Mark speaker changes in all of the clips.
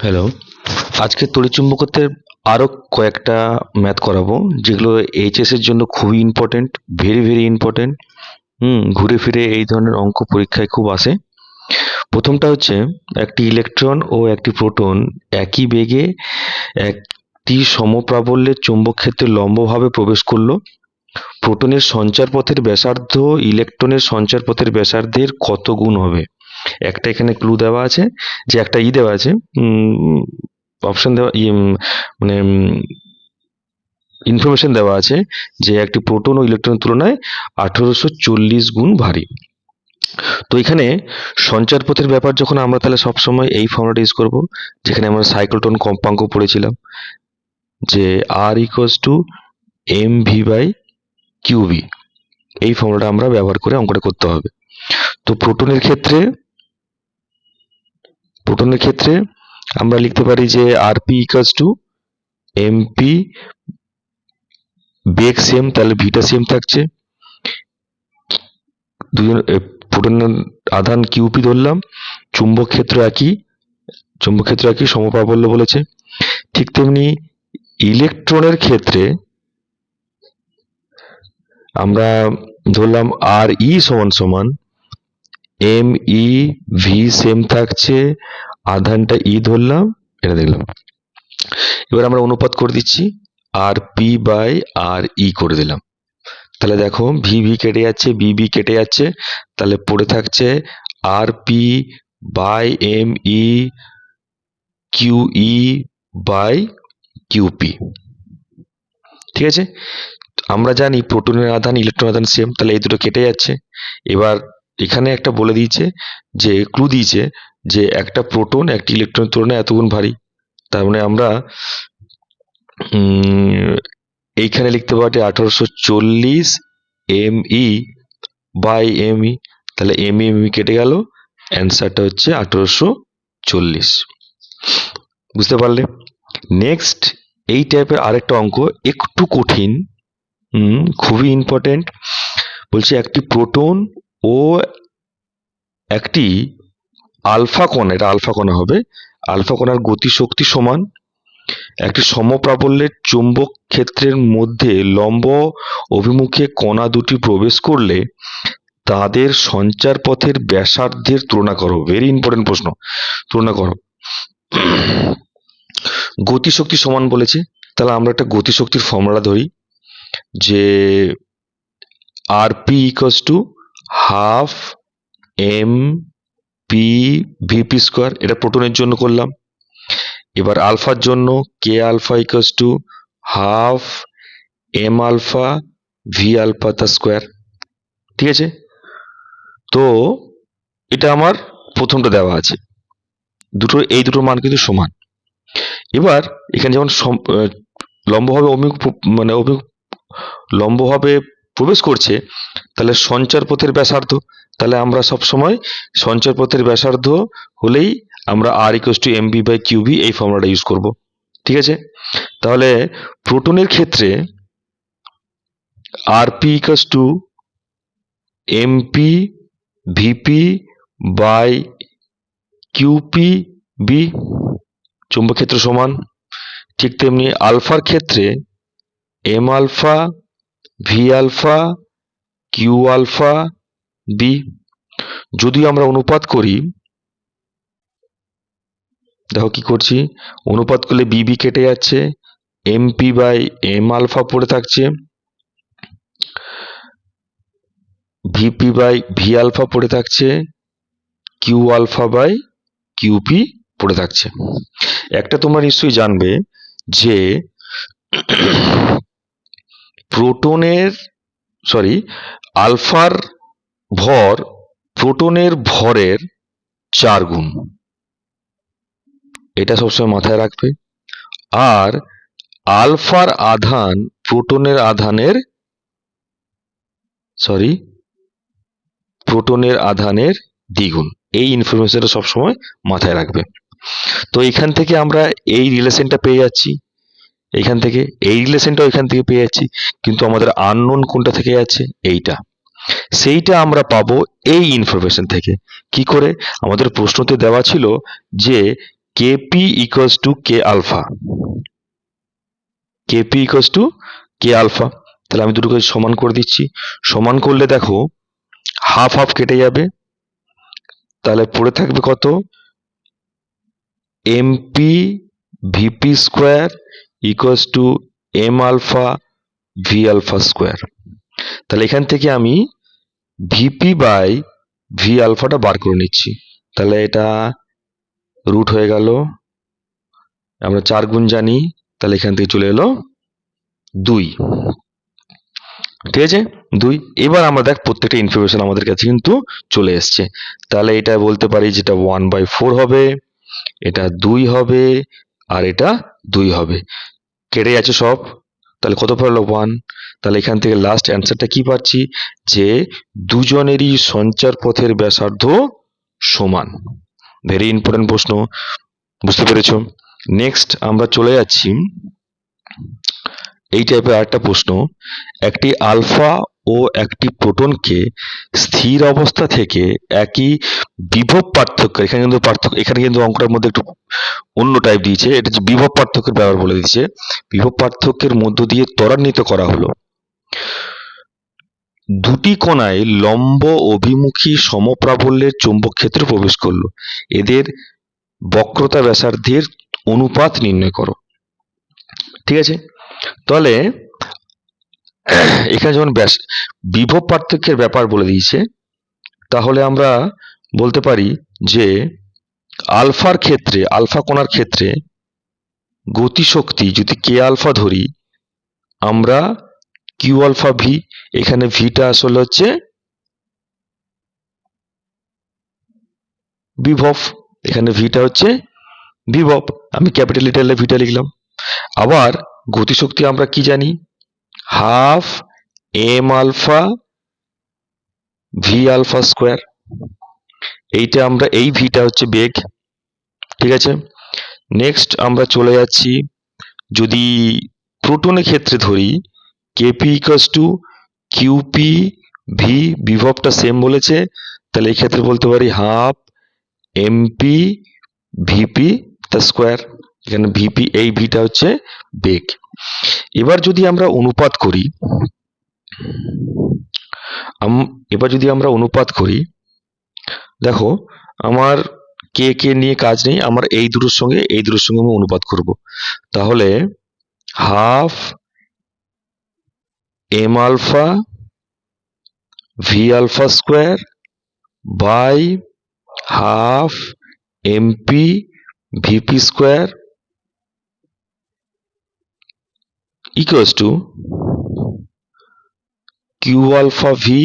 Speaker 1: Hello, আজকে তড়িৎচুম্বকত্বের আরো কয়েকটা ম্যাথ করাবো যেগুলো এইচএস এর জন্য খুবই ইম্পর্টেন্ট, ভেরি ভেরি ইম্পর্টেন্ট। ঘুরে ফিরে এই ধরনের অঙ্ক পরীক্ষায় খুব আসে। প্রথমটা হচ্ছে একটি ইলেকট্রন ও একটি প্রোটন একই বেগে একটি সমপ্রাবল্যের চৌম্বক ক্ষেত্রে লম্বভাবে প্রবেশ করলো। প্রোটনের সঞ্চারপথের ব্যাসার্ধ ইলেকট্রনের সঞ্চারপথের ব্যাসার্ধের কত গুণ হবে? একটা এখানে ক্লু দেওয়া আছে, যে একটা দেওয়া আছে, অপশন দেওয়া, মানে ইনফরমেশন দেওয়া আছে যে একটি প্রোটন ও ইলেকট্রনের তুলনায় 1840 গুণ ভারী। তো এখানে সঞ্চারপথের ব্যাপার যখন আমরা, তাহলে সবসময় এই ফর্মুলাটা ইউজ করব, যেখানে আমরা সাইক্লোট্রন কম্পাঙ্ক পড়েছিলাম, যে r equals to m v by q b. এই ফর্মুলাটা আমরা ব্যবহার করে অঙ্কটা করতে হবে। তো প্রোটনের ক্ষেত্রে আমরা লিখতে পারি যে RP equals to MP, beg same, তাহলে ভিটা সেম থাকছে। প্রোটনের আধান কিউপি ধরলাম, চুম্বক ক্ষেত্র একই, সমপ্রাবল্য বলেছে। ঠিক তেমনি ইলেকট্রনের ক্ষেত্রে আমরা ধরলাম আর ই সমান সমান এম ই ভি সেম থাকছে, আধানটা ই ধরলাম, এটা দেখলাম। এবার আমরা অনুপাত করে দিচ্ছি, আর পি বাই আর ই করে দিলাম। তাহলে দেখো ভি ভি কেটে যাচ্ছে, বি বি কেটে যাচ্ছে, তাহলে পড়ে থাকছে r p by M e q e by q p. ঠিক আছে, আমরা জানি প্রোটনের আধান ইলেকট্রন আধান সেম, তাহলে এই দুটো কেটে যাচ্ছে। এবার এখানে একটা বলে দিয়েছে, যে ক্লু দিয়েছে যে একটা প্রোটন একটি ইলেকট্রনের তুলনায় এত গুণ ভারী। তার মানে আমরা এইখানে লিখতে পারি 1840 M E by M E, তাহলে এম ই কেটে গেল, অ্যান্সারটা হচ্ছে 1840। বুঝতে পারলে? নেক্সট এই টাইপের আরেকটা অঙ্ক, একটু কঠিন, খুবই ইম্পর্টেন্ট। বলছে একটি প্রোটন ও একটি আলফা কণা, এটা আলফা কণা হবে, আলফা কণার গতিশক্তি সমান। একটি সমপ্রাবল্যের চৌম্বক ক্ষেত্রের মধ্যে লম্ব অভিমুখে কণা দুটি প্রবেশ করলে তাদের সঞ্চার পথের ব্যাসার্ধের তুলনা করো। ভেরি ইম্পর্টেন্ট প্রশ্ন, তুলনা করো। গতিশক্তি সমান বলেছে, তাহলে আমরা একটা গতিশক্তির ফর্মুলা ধরি, যে r p equals to half m p v p square, এটা প্রোটনের জন্য করলাম। এবার আলফার জন্য k alpha equals to half M alpha V alpha তার স্কোয়ার। ঠিক আছে, তো এটা আমার প্রথমটা দেওয়া আছে, এই দুটোর মান কিন্তু সমান। এবার এখানে যেমন লম্বভাবে লম্বভাবে প্রবেশ করছে, তাহলে সঞ্চার পথের ব্যাসার্ধ, তাহলে আমরা সব সময় সঞ্চার পথের ব্যাসার্ধ হলেই আমরা r equals to m b by q b এই ফর্মুলাটা ইউজ করব। ঠিক আছে, তাহলে প্রোটনের ক্ষেত্রে r p equals to m p v p by q p b, চুম্বক ক্ষেত্র সমান। ঠিক তেমনি আলফার ক্ষেত্রে m alpha V alpha q alpha b. যদি আমরা অনুপাত করি, দেখো কি করছি, অনুপাত করলে বি বি কেটে যাচ্ছে, এমপি বাই এম আলফা পড়ে থাকছে, ভিপি বাই ভি আলফা পড়ে থাকছে, কিউ আলফা বাই কিউপি পড়ে থাকছে। একটা তোমরা নিশ্চয়ই জানবে যে আলফার ভর প্রোটনের ভরের 4 গুণ, এটা সবসময় মাথায় রাখবে। আর আলফার আধান প্রোটনের আধানের দ্বিগুণ, এই ইনফরমেশনটা সবসময় মাথায় রাখবে। তো এখান থেকে আমরা এই রিলেশনটা পেয়ে যাচ্ছি, এখান থেকে এই রিলেশনটাও এখান থেকে পেয়ে যাচ্ছি, কিন্তু আমাদের আননোন কোনটা থেকে যাচ্ছে, এইটা, সেইটা আমরা পাবো এই ইনফরমেশন থেকে। কি করে? আমাদের প্রশ্নতে দেওয়া ছিল যে ক KP equals to K alpha, KP equals to K alpha. তাহলে আমি দুটোকে সমান করে দিচ্ছি। সমান করলে দেখো হাফ হাফ কেটে যাবে, তাহলে পড়ে থাকবে কত, MP VP square equals to M alpha V alpha square. তাহলে এখান থেকে আমি ভিপি বাই ভি আলফাটা বার করে নিচ্ছি। তাহলে এটা রুট হয়ে গেল, আমরা 4 গুণ জানি, তাহলে এখান থেকে চলে এলো 2, ঠিক আছে 2। এবার আমরা দেখ প্রত্যেকটা ইনফরমেশন আমাদের কাছে কিন্তু চলে এসছে। তাহলে এটা বলতে পারি যেটা 1/4 হবে, এটা 2 হবে, আর এটা 2 হবে। কেটে যাচ্ছে সব, তাহলে কত পড়লো 1। তাহলে এখান থেকে লাস্ট অ্যান্সারটা কি পাচ্ছি, যে দুজনেরই সঞ্চার পথের ব্যাসার্ধ সমান। ভেরি ইম্পর্টেন্ট প্রশ্ন, বুঝতে পেরেছো। নেক্সট আমরা চলে যাচ্ছি এই টাইপের আরেকটা প্রশ্ন। একটি আলফা ও একটি প্রোটনকে স্থির অবস্থা থেকে একই বিভব পার্থক্য, এখানে কিন্তু পার্থক্য, এখানে কিন্তু অঙ্কটার মধ্যে একটু অন্য টাইপ দিয়েছে, এটা হচ্ছে বিভব পার্থক্যের ব্যবহার বলে দিচ্ছে। বিভব পার্থক্যের মধ্য দিয়ে ত্বরান্বিত করা হলো। দুটি কণায় লম্ব অভিমুখী সমপ্রাবল্যের চৌম্বক ক্ষেত্রে প্রবেশ করলো, এদের বক্রতা ব্যাসার্ধের অনুপাত নির্ণয় করো। ঠিক আছে, তাহলে এখানে যখন বিভব পার্থক্যের ব্যাপার বলে দিয়েছে, তাহলে আমরা বলতে পারি যে আলফার ক্ষেত্রে, আলফা কণার ক্ষেত্রে গতিশক্তি যদি কে আলফা ধরি, আমরা কিউ আলফা ভি, এখানে ভিটা আসলে হচ্ছে বিভব, এখানে ভিটা হচ্ছে বিভব, আমি ক্যাপিটাল লেটারে ভিটা লিখলাম। আবার গতিশক্তি আমরা কি জানি, half M alpha V alpha square, এইটা আমরা, এই ভিটা হচ্ছে বেগ। ঠিক আছে, নেক্সট আমরা চলে যাচ্ছি, যদি প্রোটনের ক্ষেত্রে ধরি, k p equals to q p v, বিভবটা সেম বলেছে, তাহলে এই ক্ষেত্রে বলতে পারি হাফ এমপি ভিপি তা স্কোয়ার, এখানে ভিপি, এই ভিটা হচ্ছে বেগ। এবার যদি আমরা অনুপাত করি, দেখো আমার কে কে নিয়ে কাজ নেই, আমার এই দুটোর সঙ্গে এই দুটোর সঙ্গে আমি অনুপাত করব। তাহলে half M alpha V alpha square by half MP VP square equals to Q alpha V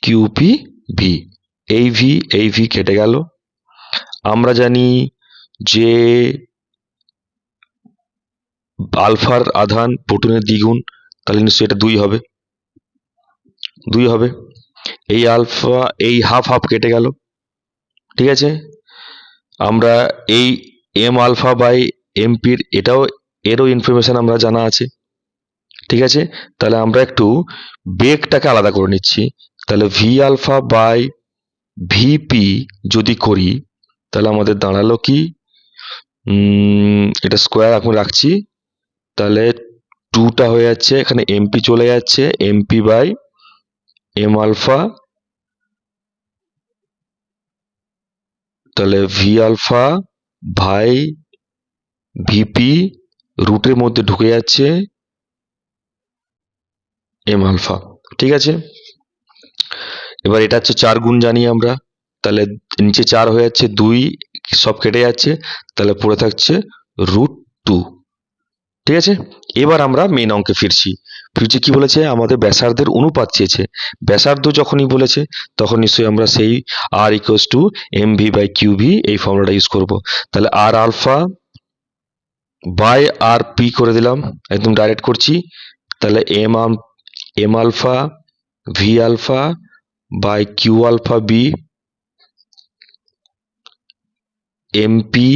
Speaker 1: QP V. এই ভি কেটে গেল। আমরা জানি যে আলফার আধান প্রোটনের দ্বিগুণ, তাহলে নিশ্চয়ই এটা 2 হবে, 2 হবে। এই আলফা, এই হাফ হাফ কেটে গেল। ঠিক আছে, আমরা এই এম আলফা বাই এমপির এটাও, এরও ইনফরমেশন আমরা জানা আছে। ঠিক আছে, তাহলে আমরা একটু বেগটাকে আলাদা করে নিচ্ছি। তাহলে ভি আলফা বাই ভিপি যদি করি, তাহলে আমাদের দাঁড়ালো কি, এটা স্কোয়ার এখন রাখছি, তাহলে 2টা হয়ে যাচ্ছে, এখানে এমপি চলে যাচ্ছে, এমপি বাই এম আলফা, তাহলে ভি আলফা বাই ভিপি রুটের মধ্যে ঢুকে যাচ্ছে এম আলফা। ঠিক আছে, এবার এটা হচ্ছে 4 গুণ জানি আমরা, তাহলে নিচে 4 হয়ে যাচ্ছে, 2 সব কেটে যাচ্ছে, তাহলে পড়ে থাকছে √2। ঠিক আছে, এবার আমরা মেন অঙ্কে ফিরছি। কি বলেছে, আমাদের ব্যাসার্ধের অনুপাত চেয়েছে। ব্যাসার্ধ যখনই বলেছে তখন নিশ্চয়ই আমরা সেই r equals to m v by q v, এই ফর্মুলাটা ইউজ করব। তাহলে r alpha by r p করে দিলাম, একদম ডাইরেক্ট করছি। তাহলে m alpha V alpha by q alpha b, m p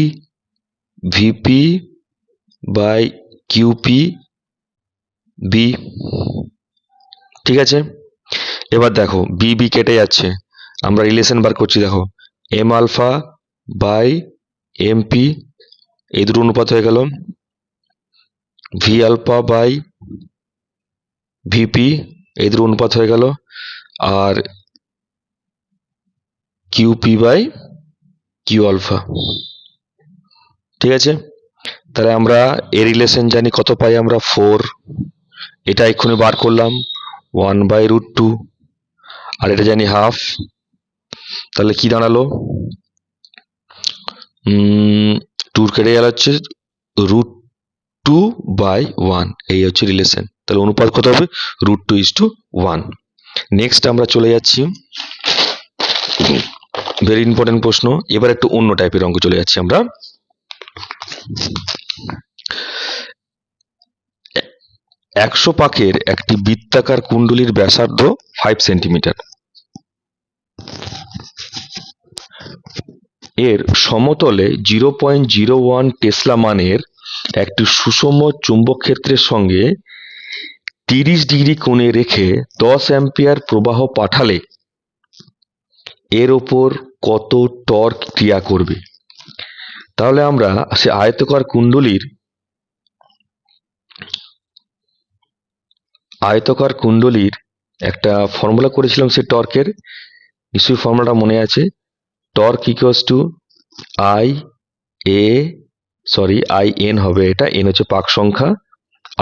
Speaker 1: v p by q p b. ঠিক আছে, এবার দেখো বি কেটে যাচ্ছে, আমরা রিলেশন বার করছি, দেখো এম আলফা বাই এমপি, এই দুটো অনুপাত হয়ে গেল। ভি আলফা বাই ভিপি, এই দুটো অনুপাত হয়ে গেল। আর কিউপি বাই কিউ আলফা। ঠিক আছে, তাহলে আমরা এ রিলেশন জানি, কত পাই আমরা 4, এটা এক্ষুনি বার করলাম 1/√2, আর এটা জানি হাফ। তাহলে কি দাঁড়ালো, 2 কেটে গেল হচ্ছে √2/1, এই হচ্ছে রিলেশন। তাহলে অনুপাত কত হবে, √2:1। নেক্সট আমরা চলে যাচ্ছি, ভেরি ইম্পর্টেন্ট প্রশ্ন। এবার একটু অন্য টাইপের অঙ্ক চলে যাচ্ছি আমরা। 100 পাকের একটি বৃত্তাকার কুণ্ডলীর ব্যাসার্ধ 5 সেন্টিমিটার। এর সমতলে 0.01 টেসলা মানের একটি সুষম চুম্বকক্ষেত্রের সঙ্গে 30 ডিগ্রি কোণে রেখে 10 অ্যাম্পিয়ার প্রবাহ পাঠালে এর ওপর কত টর্ক ক্রিয়া করবে। তাহলে আমরা সে আয়তকার কুণ্ডলীর একটা ফর্মুলা করেছিলাম, সে টর্কের নিশ্চয়ই ফর্মুলাটা মনে আছে। Torque equals to I N হবে, এটা এন হচ্ছে পাক সংখ্যা,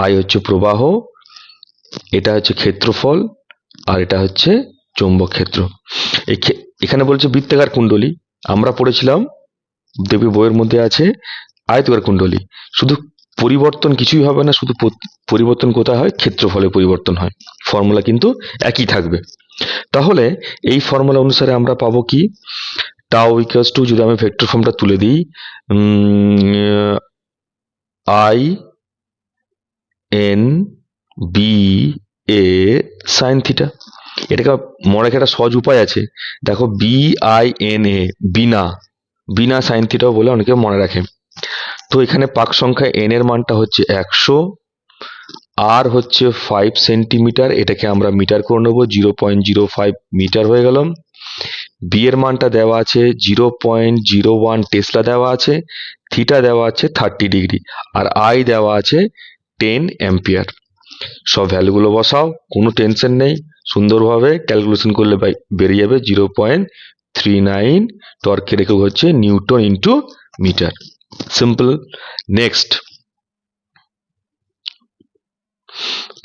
Speaker 1: আই হচ্ছে প্রবাহ, এটা হচ্ছে ক্ষেত্রফল, আর এটা হচ্ছে চৌম্বক ক্ষেত্র। এখানে বলছে বৃত্তাকার কুণ্ডলী, আমরা পড়েছিলাম দেবী বইয়ের মধ্যে আছে আয়তকার কুণ্ডলী। শুধু পরিবর্তন কিছুই হবে না, শুধু পরিবর্তন কোথায় হয়, ক্ষেত্রফলে পরিবর্তন হয়, ফর্মুলা কিন্তু একই থাকবে। তাহলে এই ফর্মুলা অনুসারে আমরা পাবো কি, টাও ইকুয়ালস টু, যদি আমি ভেক্টর ফর্মটা তুলে দিই, I N B A sine theta. এটাকে মনে রাখার একটা সহজ উপায় আছে, দেখো BINA, বিনা সাইন থিটাও বলে অনেকে মনে রাখে। তো এখানে পাক সংখ্যা এন এর মানটা হচ্ছে 100, আর হচ্ছে 5 সেন্টিমিটার, এটাকে আমরা মিটার করে নেবো, 0.05 মিটার হয়ে গেল। বি এর মানটা দেওয়া আছে 0.01 টেসলা দেওয়া আছে, থিটা দেওয়া আছে 30 ডিগ্রি, আর আই দেওয়া আছে 10 অ্যাম্পিয়ার। সব ভ্যালুগুলো বসাও, কোনো টেনশন নেই, সুন্দরভাবে ক্যালকুলেশন করলে বেরিয়ে যাবে 0.39। টর্কের একক হচ্ছে newton into metre. Simple. Next,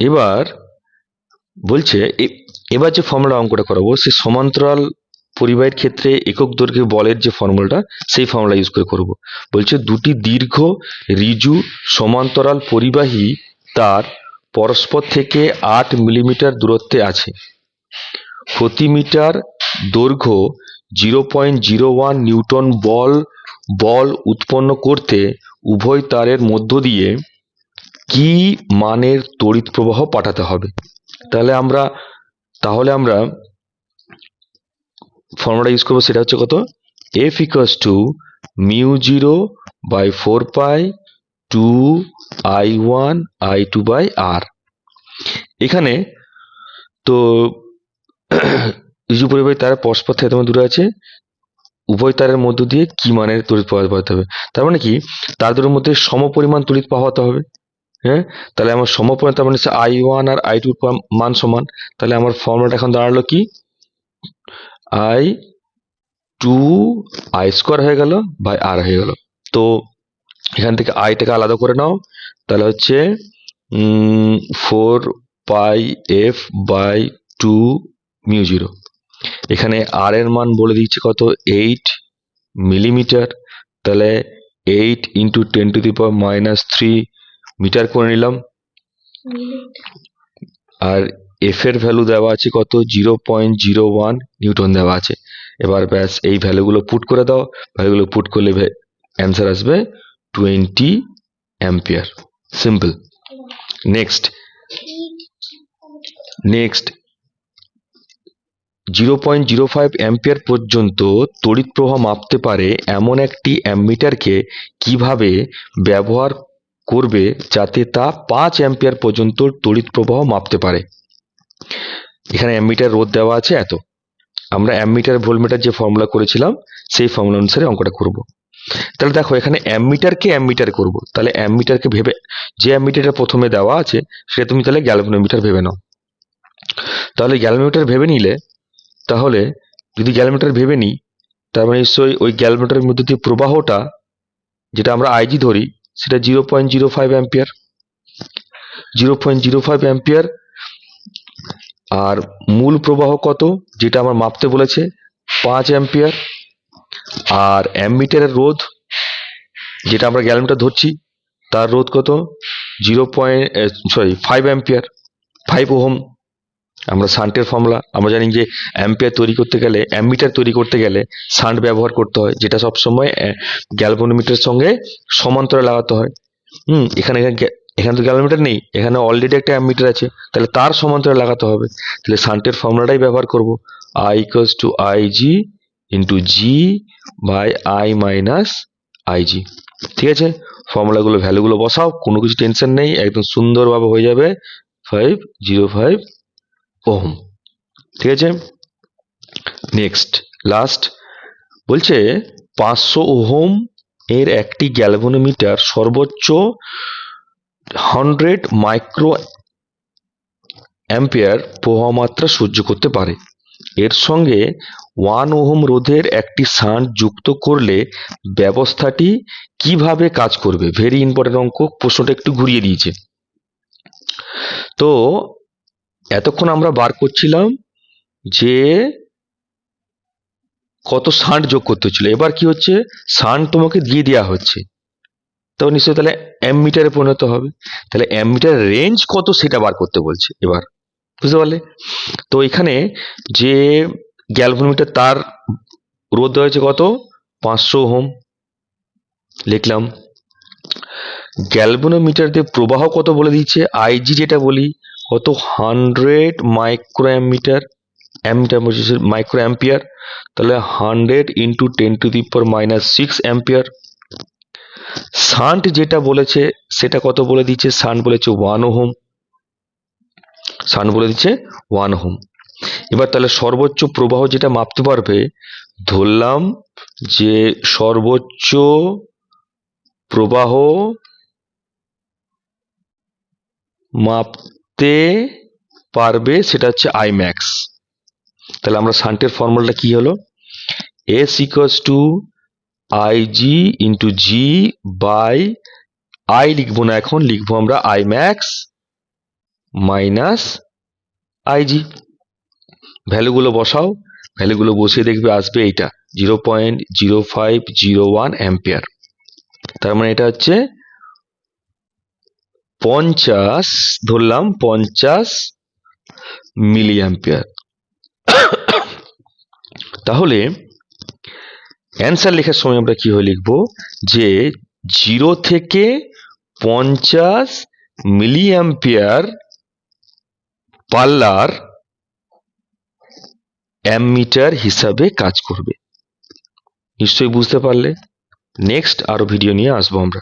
Speaker 1: এবার বলছে এবার যে ফর্মুলা অঙ্কটা করাবো, সে সমান্তরাল পরিবাহীর ক্ষেত্রে একক দৈর্ঘ্যে বলের যে ফর্মুলাটা, সেই ফর্মুলা ইউজ করে করব। বলছে দুটি দীর্ঘ ঋজু সমান্তরাল পরিবাহী তার পরস্পর থেকে 8 মিলিমিটার দূরত্বে আছে। প্রতি মিটার দৈর্ঘ্য 0.01 নিউটন বল উৎপন্ন করতে উভয় তারের মধ্য দিয়ে কি মানের তড়িৎ প্রবাহ পাঠাতে হবে। তাহলে আমরা ফর্মুলা ইউজ করবো, সেটা হচ্ছে কত, F equals to μ0/4 2I1 I2/R। এখানে তো ঋজু পরিবাহী তারের পরস্পর থেকে দূরে আছে, উভয় তারের মধ্য দিয়ে কি মানের তড়িৎ প্রবাহ পাঠাতে হবে। তার মানে কি, তার দুটোর মধ্যে সমপরিমাণ তড়িৎ পাঠাতে হবে। হ্যাঁ, তাহলে আমার সমপরিমাণ, তার মানে I1 আর I2 মান সমান। তাহলে আমার ফর্মুলাটা এখন দাঁড়ালো কি, I2I² হয়ে গেল বাই R হয়ে গেল। তো এখান থেকে আইটাকে আলাদা করে নাও, তাহলে হচ্ছে 4πF/2 μ0। এখানে আর এর মান বলে দিচ্ছে কত, 8 মিলিমিটার, তাহলে 8 × 10⁻³ মিটার করে নিলাম। আর এফ এর ভ্যালু দেওয়া আছে কত, 0.01 নিউটন দেওয়া আছে। এবার ব্যাস এই ভ্যালুগুলো পুট করে দাও, ভ্যালুগুলো পুট করলে অ্যান্সার আসবে 20 অ্যাম্পিয়ার। সিম্পল। নেক্সট 0.05 অ্যাম্পিয়ার পর্যন্ত তড়িৎ প্রবাহ মাপতে পারে এমন একটি অ্যামমিটারকে কিভাবে ব্যবহার করবে যাতে তা 5 অ্যাম্পিয়ার পর্যন্ত তড়িৎ প্রবাহ মাপতে পারে। এখানে অ্যামমিটার রোধ দেওয়া আছে এত। আমরা অ্যামমিটার ভোল্টমিটার যে ফর্মুলা করেছিলাম, সেই ফর্মুলা অনুসারে অঙ্কটা করব। তাহলে দেখো এখানে অ্যামমিটারকে অ্যামমিটার করব, তাহলে অ্যামমিটারকে ভেবে, যে অ্যামমিটারটা প্রথমে দেওয়া আছে সেটা তুমি তাহলে গ্যালভানোমিটার ভেবে নাও। তাহলে গ্যালভানোমিটার ভেবে নিলে, তাহলে যদি গ্যালভানোমিটার ভেবে নিই, তার মানে নিশ্চয়ই ওই গ্যালভানোমিটারের মধ্যে দিয়ে প্রবাহটা যেটা আমরা আইজি ধরি সেটা 0.05 অ্যাম্পিয়ার, 0.05 অ্যাম্পিয়ার। আর মূল প্রবাহ কত যেটা আমার মাপতে বলেছে 5 অ্যাম্পিয়ার। আর অ্যামমিটারের রোধ যেটা আমরা গ্যালভানোমিটার ধরছি তার রোধ কত, 5 অ্যাম্পিয়ার, 5 ওহম। আমরা শান্টের ফর্মুলা আমরা জানি যে অ্যাম্পিয়ার তৈরি করতে গেলে, অ্যামমিটার তৈরি করতে গেলে শান্ট ব্যবহার করতে হয়, যেটা সবসময় গ্যালভানোমিটারের সঙ্গে সমান্তরাল লাগাতে হয়। এখানে এখানে তো গ্যালভানোমিটার নেই, এখানে অলরেডি একটা অ্যামমিটার আছে, তাহলে তার সমান্তরাল লাগাতে হবে। তাহলে শান্টের ফর্মুলাটাই ব্যবহার করব, I equals to IG into G by I minus IG। ঠিক আছে, ফর্মুলাগুলো ভ্যালুগুলো বসাও, কোনো কিছু টেনশন নেই, একদম সুন্দরভাবে হয়ে যাবে 505 ওহম। ঠিক আছে, নেক্সট লাস্ট বলছে 500 ওহম এর একটি গ্যালভানোমিটার সর্বোচ্চ 100 মাইক্রো অ্যাম্পিয়ার প্রবাহ মাত্রা সহ্য করতে পারে। এর সঙ্গে 1 ওহম রোধের একটি শান্ট যুক্ত করলে ব্যবস্থাটি কিভাবে কাজ করবে? ভেরি ইম্পর্টেন্ট অঙ্ক, প্রশ্নটা একটু ঘুরিয়ে দিয়েছে। তো এতক্ষণ আমরা বার করছিলাম যে কত শান্ট যোগ করতে হচ্ছিল, এবার কি হচ্ছে শান্ট তোমাকে দিয়ে দেওয়া হচ্ছে, তো নিশ্চয়ই তাহলে অ্যামমিটারে পরিণত হবে। তাহলে অ্যামমিটারের রেঞ্জ কত সেটা বার করতে বলছে এবার, বুঝতে পারলে? তো এখানে যে গ্যালভানোমিটার তার রোধ দেওয়া হয়েছে কত, 500 ওহম লিখলাম। গ্যালভানোমিটার দিয়ে প্রবাহ কত বলে দিচ্ছে, আইজি যেটা বলি কত 100 micro ampere, ampere micro ampere, তাহলে 100 ইন্টু 10⁻⁻6 অ্যাম্পিয়ার। শান্ট যেটা বলেছে সেটা কত বলে দিচ্ছে, শান্ট বলেছে 1 ওহম, শান্ট বলে দিচ্ছে 1 ওহম। এবার তাহলে সর্বোচ্চ প্রবাহ যেটা মাপতে পারবে, ধরলাম যে সর্বোচ্চ প্রবাহ মাপতে পারবে সেটা হচ্ছে আই ম্যাক্স। তাহলে আমরা শান্টের ফর্মুলাটা কি হলো, S equals to IG into G by I, লিখবো না এখন, লিখবো আমরা আই ম্যাক্স মাইনাস আইজি। ভ্যালুগুলো বসাও, ভ্যালুগুলো বসিয়ে দেখবে আসবে এইটা 0.0501 অ্যাম্পিয়ার। তার মানে এটা হচ্ছে 50, ধরলাম 50 মিলি অ্যাম্পিয়ার। তাহলে অ্যান্সার লেখার সময় আমরা কি হয়ে লিখবো, যে 0 থেকে 50 মিলি অ্যাম্পিয়ার পাল্লার অ্যামমিটার হিসাবে কাজ করবে। নিশ্চয়ই বুঝতে পারলে। নেক্সট আরো ভিডিও নিয়ে আসবো আমরা।